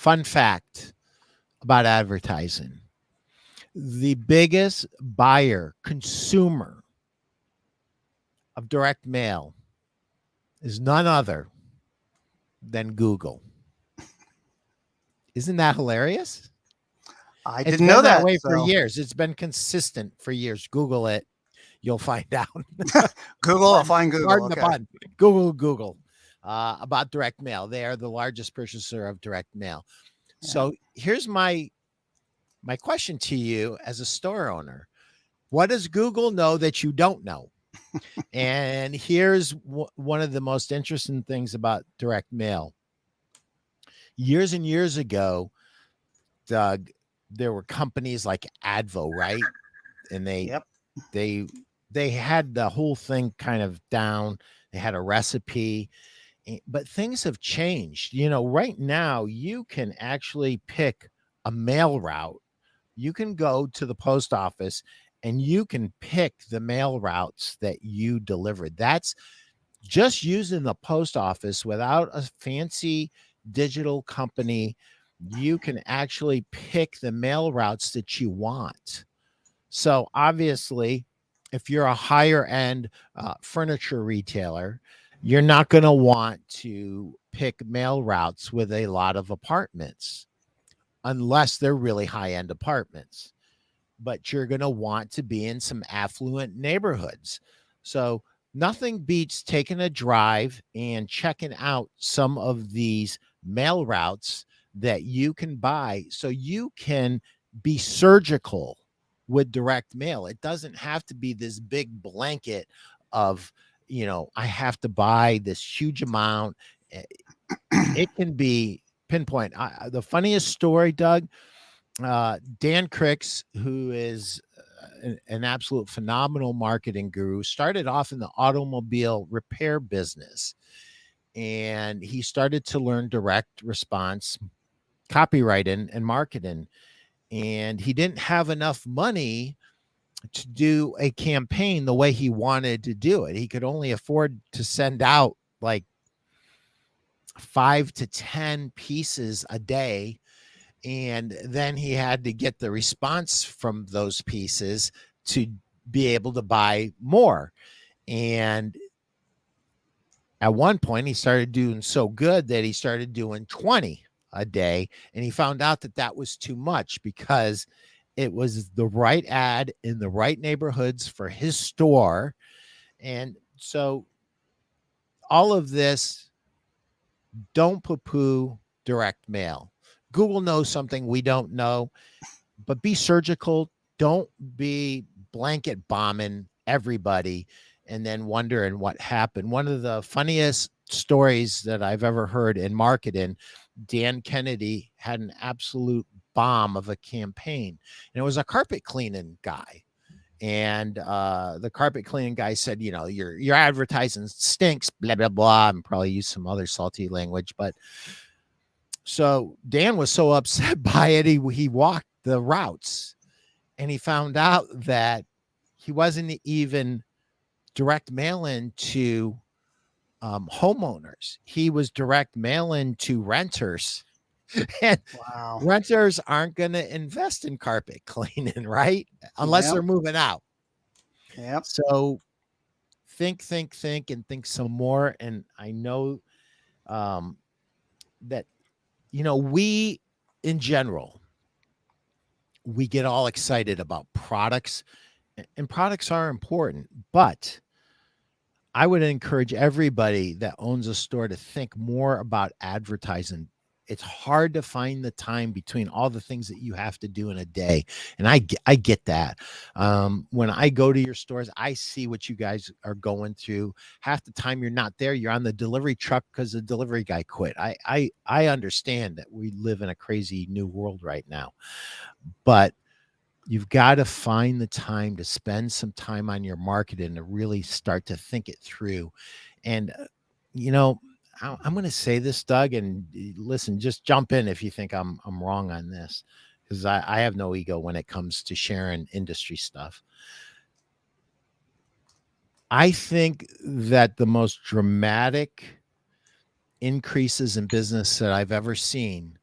Fun fact about advertising. The biggest buyer, consumer of direct mail is none other than Google. Isn't that hilarious? I It's didn't know been that that. way for So years. It's been consistent for years. Google it. You'll find out. Google, I'll find Google. Pardon the Okay. pun. Google about direct mail. They are the largest purchaser of direct mail. Yeah. So here's my question to you as a store owner. What does Google know that you don't know? And here's one of the most interesting things about direct mail. Years and years ago, Doug, there were companies like Advo, right? And Yep. they had the whole thing kind of down. They had a recipe, but things have changed. You know, right now you can actually pick a mail route. You can go to the post office and you can pick the mail routes that you delivered. That's just using the post office without a fancy digital company. You can actually pick the mail routes that you want. So obviously, if you're a higher end furniture retailer, you're not going to want to pick mail routes with a lot of apartments unless they're really high end apartments. But you're going to want to be in some affluent neighborhoods. So nothing beats taking a drive and checking out some of these mail routes that you can buy so you can be surgical with direct mail. It doesn't have to be this big blanket of, I have to buy this huge amount. It can be pinpoint. The funniest story, Doug, Dan Cricks, who is an absolute phenomenal marketing guru, started off in the automobile repair business. And he started to learn direct response copywriting and marketing. And he didn't have enough money to do a campaign the way he wanted to do it. He could only afford to send out like 5 to 10 pieces a day. And then he had to get the response from those pieces to be able to buy more. And at one point, he started doing so good that he started doing 20 a day. And he found out that that was too much because it was the right ad in the right neighborhoods for his store. And so all of this, don't poo-poo direct mail. Google knows something we don't know, but be surgical. Don't be blanket bombing everybody and then wondering what happened. One of the funniest stories that I've ever heard in marketing, Dan Kennedy had an absolute bomb of a campaign, and it was a carpet cleaning guy. And the carpet cleaning guy said, your advertising stinks, blah, blah, blah, and probably use some other salty language. But so Dan was so upset by it, he walked the routes, and he found out that he wasn't even direct mailing to homeowners. He was direct mailing to renters. And Wow. renters aren't going to invest in carpet cleaning, right? Unless Yep. they're moving out. Yep. So think, and think some more. And I know that, we in general, we get all excited about products, and products are important, but I would encourage everybody that owns a store to think more about advertising. It's hard to find the time between all the things that you have to do in a day. And I get that. When I go to your stores, I see what you guys are going through. Half the time you're not there. You're on the delivery truck because the delivery guy quit. I understand that we live in a crazy new world right now, but you've got to find the time to spend some time on your marketing to really start to think it through. And, I'm going to say this, Doug, and listen, just jump in if you think I'm wrong on this, because I have no ego when it comes to sharing industry stuff. I think that the most dramatic increases in business that I've ever seen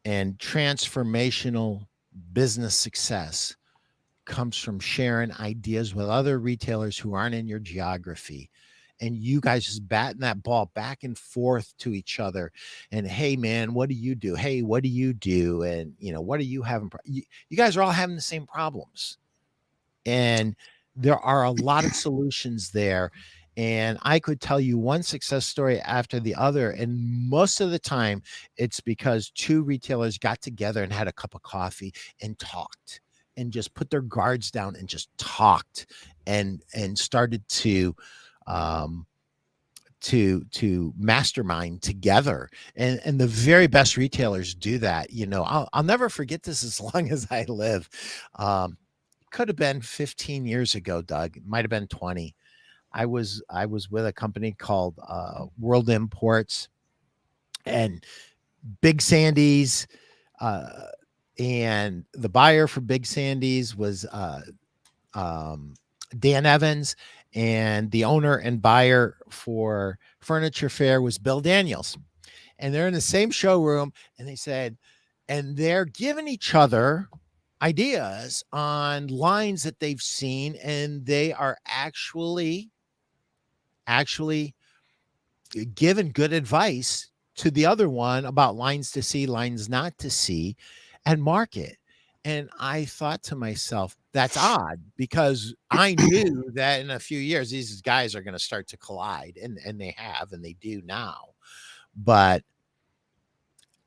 And transformational business success comes from sharing ideas with other retailers who aren't in your geography. And you guys just batting that ball back and forth to each other. And hey, man, what do you do? Hey, what do you do? And, what are you having? You guys are all having the same problems. And there are a lot of solutions there. And I could tell you one success story after the other. And most of the time, it's because two retailers got together and had a cup of coffee and talked and just put their guards down and just talked and started um, to mastermind together. And the very best retailers do that. I'll never forget this as long as I live. Could have been 15 years ago, Doug. It might have been 20. I was with a company called World Imports, and Big Sandy's, and the buyer for Big Sandy's was Dan Evans, and the owner and buyer for Furniture Fair was Bill Daniels. And they're in the same showroom, and they said, and they're giving each other ideas on lines that they've seen, and they are actually giving good advice to the other one about lines to see, lines not to see, and market. And I thought to myself, that's odd, because I knew that in a few years these guys are going to start to collide, and they have, and they do now. But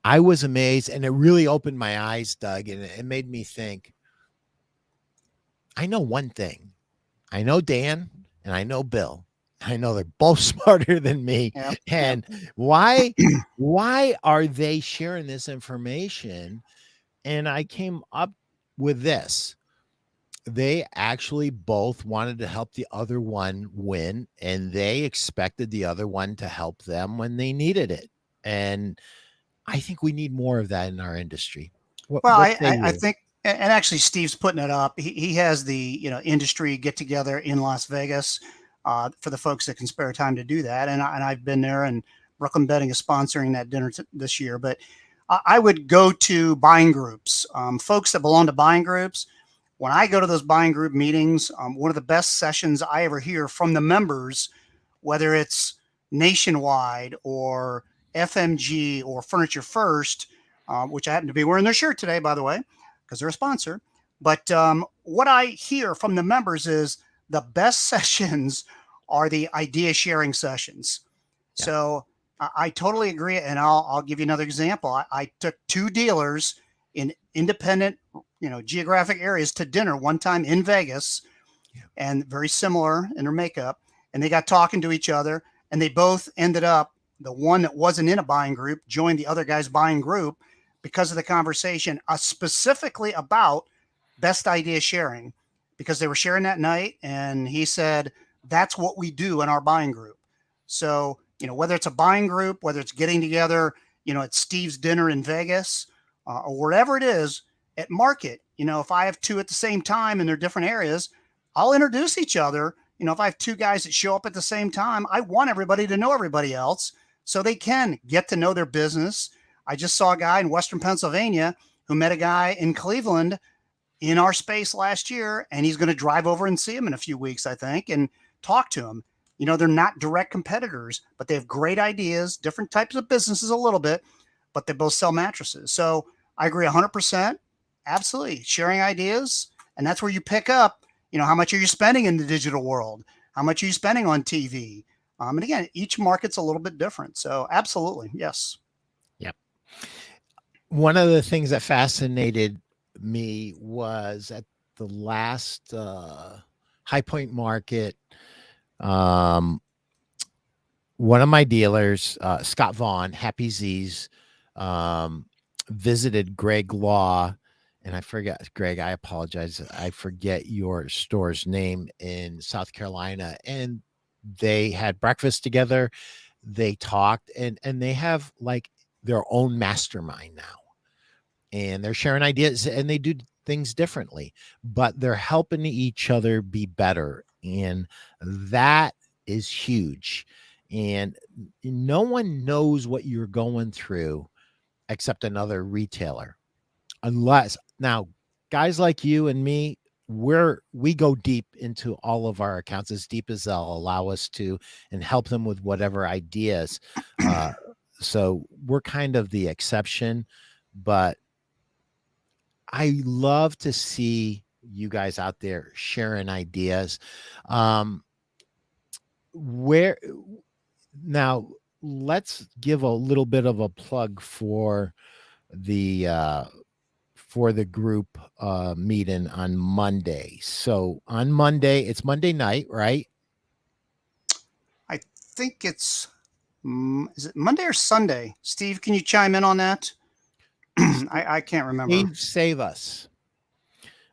I was amazed, and it really opened my eyes, Doug, and it made me think, I know one thing. I know Dan and I know Bill. I know they're both smarter than me. Yep. And why are they sharing this information? And I came up with this. They actually both wanted to help the other one win, and they expected the other one to help them when they needed it. And I think we need more of that in our industry. Well, What say I you? think, and actually Steve's putting it up. He has the industry get together in Las Vegas for the folks that can spare time to do that. And I've been there, and Brooklyn Bedding is sponsoring that dinner this year. But I would go to buying groups, folks that belong to buying groups. When I go to those buying group meetings, one of the best sessions I ever hear from the members, whether it's Nationwide or FMG or Furniture First, which I happen to be wearing their shirt today, by the way, because they're a sponsor. But what I hear from the members is the best sessions are the idea sharing sessions. Yeah. So I totally agree. And I'll give you another example. I took two dealers in independent, geographic areas to dinner one time in Vegas, and very similar in their makeup. And they got talking to each other, and they both ended up, the one that wasn't in a buying group joined the other guy's buying group because of the conversation, specifically about best idea sharing, because they were sharing that night. And he said, that's what we do in our buying group. So, whether it's a buying group, whether it's getting together, at Steve's dinner in Vegas, or wherever it is at market, if I have two at the same time and they're different areas, I'll introduce each other. If I have two guys that show up at the same time, I want everybody to know everybody else so they can get to know their business. I just saw a guy in Western Pennsylvania who met a guy in Cleveland in our space last year, and he's going to drive over and see him in a few weeks, I think, and talk to him. They're not direct competitors, but they have great ideas, different types of businesses a little bit, but they both sell mattresses. So I agree 100%. Absolutely. Sharing ideas. And that's where you pick up, how much are you spending in the digital world? How much are you spending on TV? And again, each market's a little bit different. So absolutely. Yes. Yep. One of the things that fascinated me was at the last High Point Market, one of my dealers, Scott Vaughn, Happy Z's, visited Greg Law, and I forget, Greg, I apologize, I forget your store's name in South Carolina, and they had breakfast together, they talked, and they have like their own mastermind now, and they're sharing ideas, and they do things differently, but they're helping each other be better, and that is huge. And no one knows what you're going through except another retailer. Unless now, guys like you and me, we go deep into all of our accounts, as deep as they'll allow us to, and help them with whatever ideas. Uh, so we're kind of the exception, but I love to see you guys out there sharing ideas. Um, where now let's give a little bit of a plug the for the group meeting on Monday. So on Monday, it's Monday night, right? I think it's, is it Monday or Sunday? Steve, can you chime in on that? I can't remember. Steve, save us.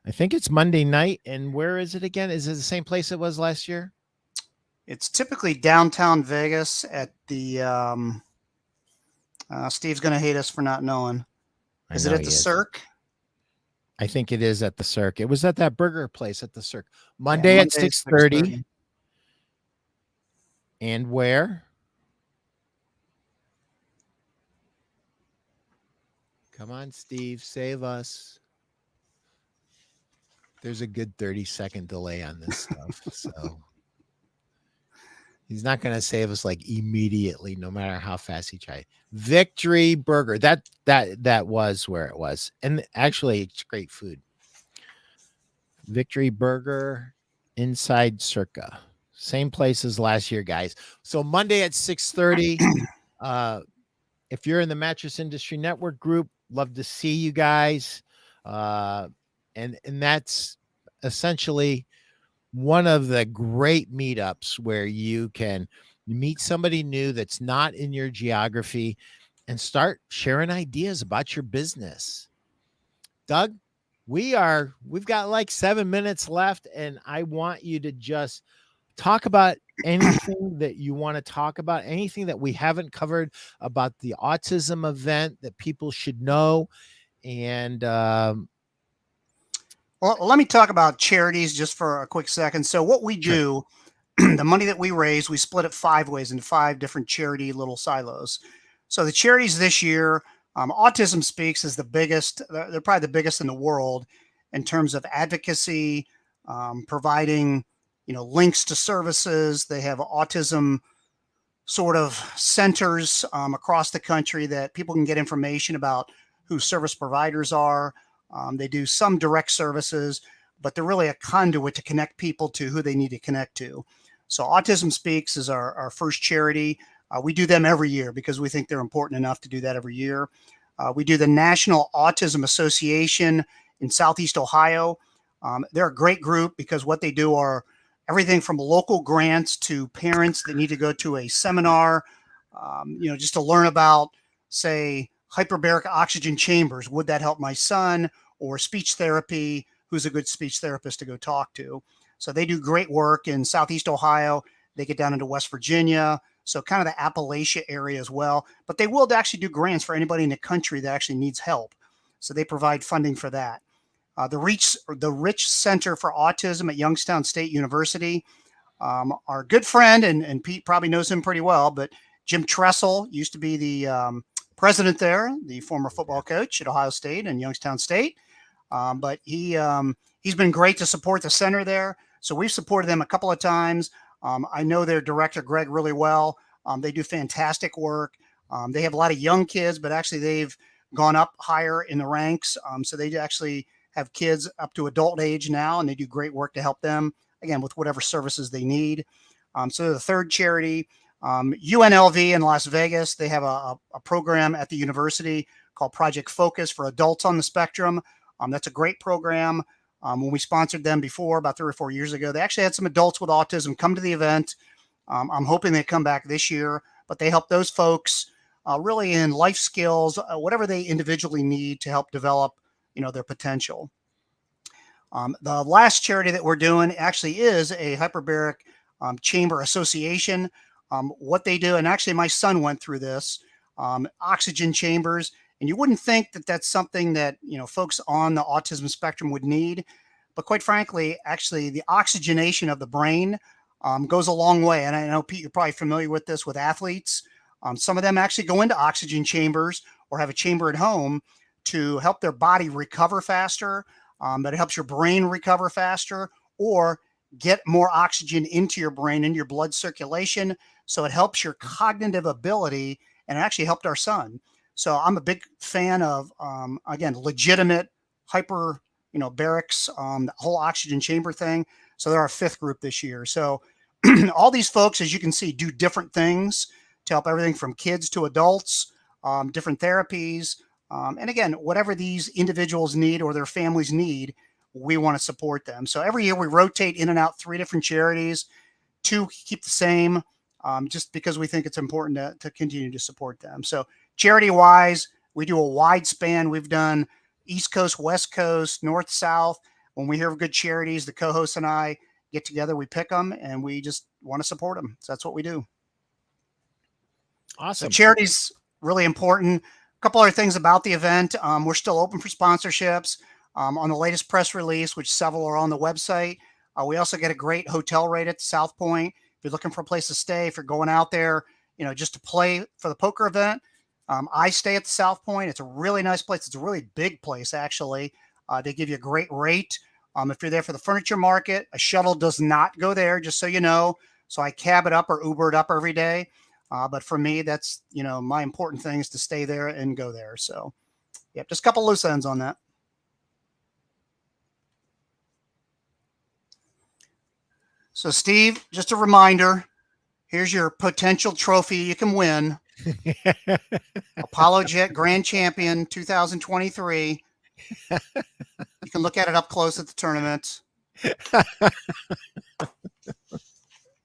I think it's Monday night. And where is it again? Is it the same place it was last year? It's typically downtown Vegas at the, Steve's going to hate us for not knowing. Is it at the Cirque? I think it is at the Cirque. It was at that burger place at the Cirque. Monday at 6:30. And where? Come on, Steve, save us. There's a good 30-second delay on this stuff. So he's not going to save us like immediately, no matter how fast he tried. Victory Burger. That was where it was. And actually, it's great food. Victory Burger inside Circa. Same place as last year, guys. So Monday at 6:30. If you're in the Mattress Industry Network group, love to see you guys. And that's essentially one of the great meetups where you can meet somebody new that's not in your geography and start sharing ideas about your business. Doug, we've got like 7 minutes left, and I want you to just talk about anything that you want to talk about, anything that we haven't covered about the autism event that people should know. And well, let me talk about charities just for a quick second. So what we do, the money that we raise, we split it 5 ways into 5 different charity little silos. So the charities this year, Autism Speaks is the biggest. They're probably the biggest in the world in terms of advocacy, providing, links to services. They have autism sort of centers across the country that people can get information about who service providers are. They do some direct services, but they're really a conduit to connect people to who they need to connect to. So Autism Speaks is our first charity. We do them every year because we think they're important enough to do that every year. We do the National Autism Association in Southeast Ohio. They're a great group because what they do are everything from local grants to parents that need to go to a seminar, just to learn about, say, hyperbaric oxygen chambers. Would that help my son? Or speech therapy. Who's a good speech therapist to go talk to? So they do great work in Southeast Ohio. They get down into West Virginia. So kind of the Appalachia area as well. But they will actually do grants for anybody in the country that actually needs help. So they provide funding for that. The Rich Center for Autism at Youngstown State University. Our good friend, and Pete probably knows him pretty well, but Jim Tressel used to be the president there, the former football coach at Ohio State and Youngstown State. But he's been great to support the center there. So we've supported them a couple of times. I know their director, Greg, really well. They do fantastic work. They have a lot of young kids, but actually they've gone up higher in the ranks. So they actually have kids up to adult age now, and they do great work to help them, again, with whatever services they need. So the third charity, UNLV in Las Vegas, they have a program at the university called Project Focus for adults on the spectrum. That's a great program. When we sponsored them before, about 3 or 4 years ago, they actually had some adults with autism come to the event. I'm hoping they come back this year, but they help those folks really in life skills, whatever they individually need to help develop, their potential. The last charity that we're doing actually is a hyperbaric chamber association. What they do, and actually my son went through this, oxygen chambers. And you wouldn't think that that's something that, folks on the autism spectrum would need. But quite frankly, actually, the oxygenation of the brain goes a long way. And I know, Pete, you're probably familiar with this with athletes. Some of them actually go into oxygen chambers, or have a chamber at home to help their body recover faster, but it helps your brain recover faster, or get more oxygen into your brain, into your blood circulation. So it helps your cognitive ability, and it actually helped our son. So I'm a big fan of, again, legitimate hyper, barracks, the whole oxygen chamber thing. So they're our 5th group this year. So all these folks, as you can see, do different things to help everything from kids to adults, different therapies. And again, whatever these individuals need or their families need, we want to support them. So every year we rotate in and out 3 different charities, 2 keep the same, just because we think it's important to continue to support them. So charity wise, we do a wide span. We've done East Coast, West Coast, North, South. When we hear of good charities, the co-hosts and I get together, we pick them, and we just want to support them. So that's what we do. Awesome. So charity's really important. A couple other things about the event. We're still open for sponsorships. On the latest press release, which several are on the website, we also get a great hotel rate at South Point. If you're looking for a place to stay, if you're going out there, just to play for the poker event, I stay at the South Point. It's a really nice place. It's a really big place, actually. They give you a great rate. If you're there for the furniture market, a shuttle does not go there, just so you know. So I cab it up or Uber it up every day. But for me, that's, my important thing is to stay there and go there. So, yeah, just a couple loose ends on that. So, Steve, just a reminder, here's your potential trophy you can win. Apollo Jet Grand Champion 2023. You can look at it up close at the tournament.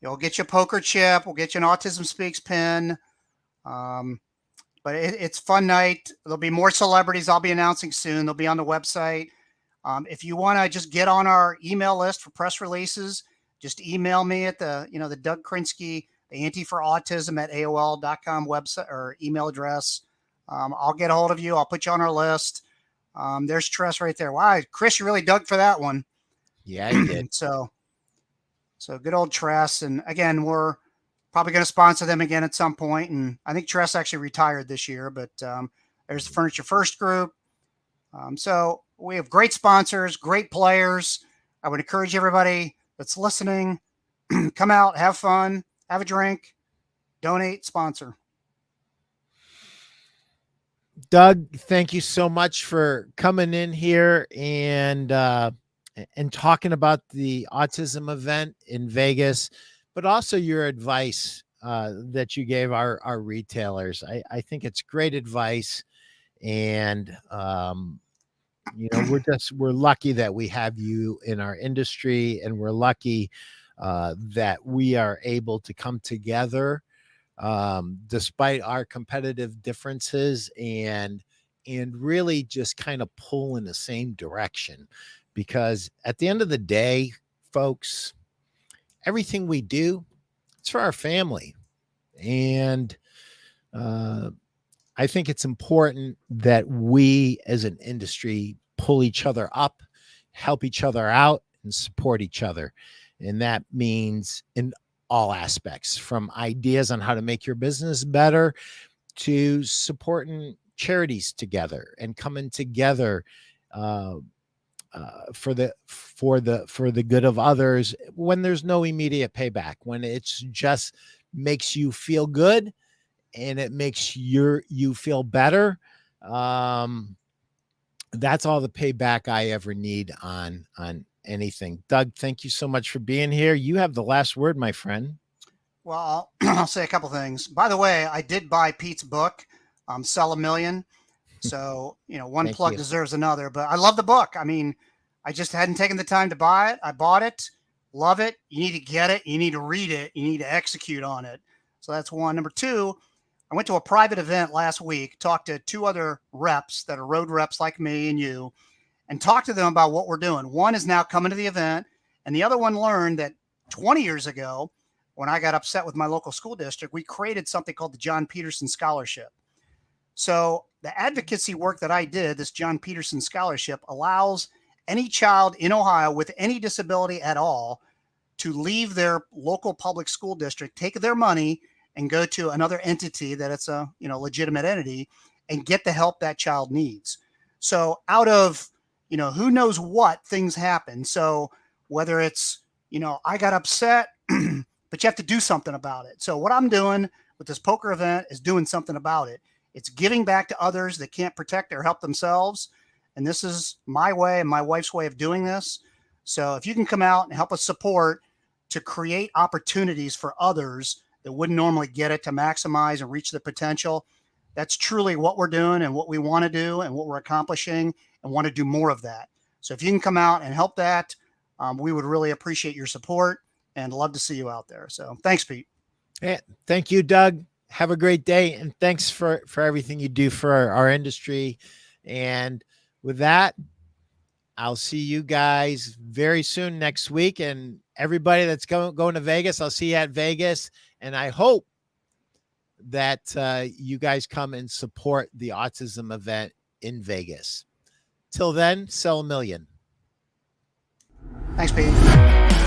You'll get you a poker chip. We'll get you an Autism Speaks pin. But it's fun night. There'll be more celebrities I'll be announcing soon. They'll be on the website. If you want to just get on our email list for press releases, just email me at the Doug Krinsky, the Ante4autism at AOL.com website or email address. I'll get a hold of you. I'll put you on our list. There's Tress right there. Wow, Chris, you really dug for that one. Yeah, you did. So good old Tress. And again, we're probably going to sponsor them again at some point. And I think Tress actually retired this year, but there's the Furniture First group. So we have great sponsors, great players. I would encourage everybody that's listening, come out, have fun, have a drink, donate, sponsor. Doug, thank you so much for coming in here and talking about the autism event in Vegas, but also your advice that you gave our retailers. I think it's great advice, and we're lucky that we have you in our industry, and we're lucky that we are able to come together despite our competitive differences and really just kind of pull in the same direction. Because at the end of the day, folks, everything we do, it's for our family. And I think it's important that we as an industry pull each other up, help each other out, and support each other. And that means in all aspects, from ideas on how to make your business better to supporting charities together and coming together for the good of others when there's no immediate payback, when it's just makes you feel good and it makes you feel better. That's all the payback I ever need on anything. Doug, thank you so much for being here. You have the last word, my friend. Well, I'll say a couple things. By the way, I did buy Pete's book, Sell a Million. So, one plug deserves another, but I love the book. I mean, I just hadn't taken the time to buy it. I bought it, love it. You need to get it. You need to read it. You need to execute on it. So that's one. Number two, I went to a private event last week, talked to 2 other reps that are road reps like me and you, and talked to them about what we're doing. One is now coming to the event, and the other one learned that 20 years ago, when I got upset with my local school district, we created something called the John Peterson Scholarship. So the advocacy work that I did, this John Peterson Scholarship, allows any child in Ohio with any disability at all to leave their local public school district, take their money, and go to another entity that it's a legitimate entity, and get the help that child needs. So out of, who knows what, things happen. So whether it's, I got upset, but you have to do something about it. So what I'm doing with this poker event is doing something about it. It's giving back to others that can't protect or help themselves. And this is my way and my wife's way of doing this. So if you can come out and help us support to create opportunities for others that wouldn't normally get it, to maximize and reach their potential, that's truly what we're doing and what we want to do and what we're accomplishing, and want to do more of that. So if you can come out and help that, we would really appreciate your support and love to see you out there. So thanks, Pete. Yeah, thank you, Doug. Have a great day. And thanks for everything you do for our industry. And with that, I'll see you guys very soon next week. And everybody that's going to Vegas, I'll see you at Vegas. And I hope that you guys come and support the autism event in Vegas. Till then, sell a million. Thanks, Pete.